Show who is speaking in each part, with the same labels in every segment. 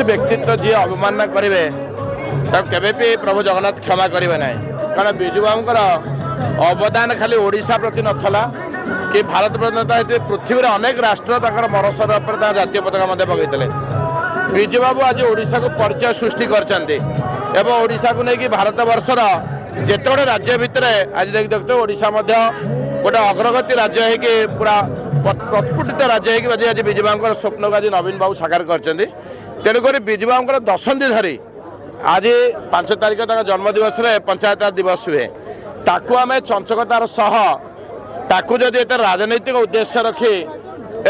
Speaker 1: व्यक्तित्व जी अवमानना करेंगे केवे प्रभु जगन्नाथ क्षमा करेंगे ना कारण विजु बाबूर अवदान खाली ओडिशा प्रति नथला कि भारत प्रति पृथ्वी अनेक राष्ट्र मरसर जातीय पताका पकड़ते विजु बाबू आज ओडिशा को परिचय सृष्टि करशा को लेकिन भारत वर्षर जिते राज्य भितर आज देखते ओडिशा गोटे अग्रगति राज्य है पूरा प्रस्फुटित राज्य है आज विजु बाबू स्वप्न को आज नवीन बाबू साकार कर तेणुक विजु बाबू दशंधि धरी आज 5 तारिख तक जन्मदिवस पंचायत दिवस हुए ताकू आम चंचकतार सह ताकू जदि एत राजनैतिक उद्देश्य रखी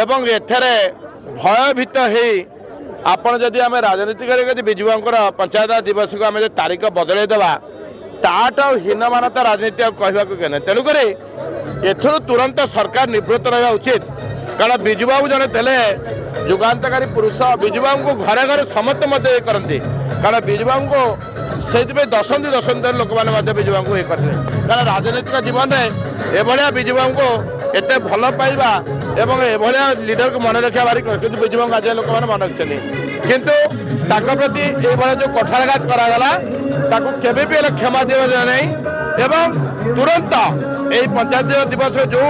Speaker 1: एवं एथेर भयभीत हो आपण जदि आम राजनीति कर विजु बाबूर पंचायत दिवस को आम तारीख बदल देवा ताठ हीनमानता राजनीति कहना तेणुक एथर तुरंत सरकार निवृत्त रहा उचित कारण विजु बाबू जड़े थे जुगान्तकारी पुरुष विजु बाबू को घरे घरे समस्त करती कारण विजु बाबू को से दशंधि दशंधि लोक मैंने विजु बाबू ये करते कारण राजनीतिक जीवन में एभलिया विजु बाबू को एत भल पाइबा एवं एभलिया लीडर को मन रखा भारी कि विजु बाबू आज लोक मैंने मन रखिंट किंतु प्रति ये जो कठारघात करागला केवे भी क्षमा दिया नहीं एवं तुरंत यही पंचायत दिवस जो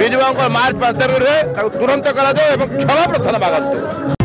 Speaker 1: विजु बाबू मार्च 5 तारिख तुरंत करा क्षमा प्रार्थना मागतु।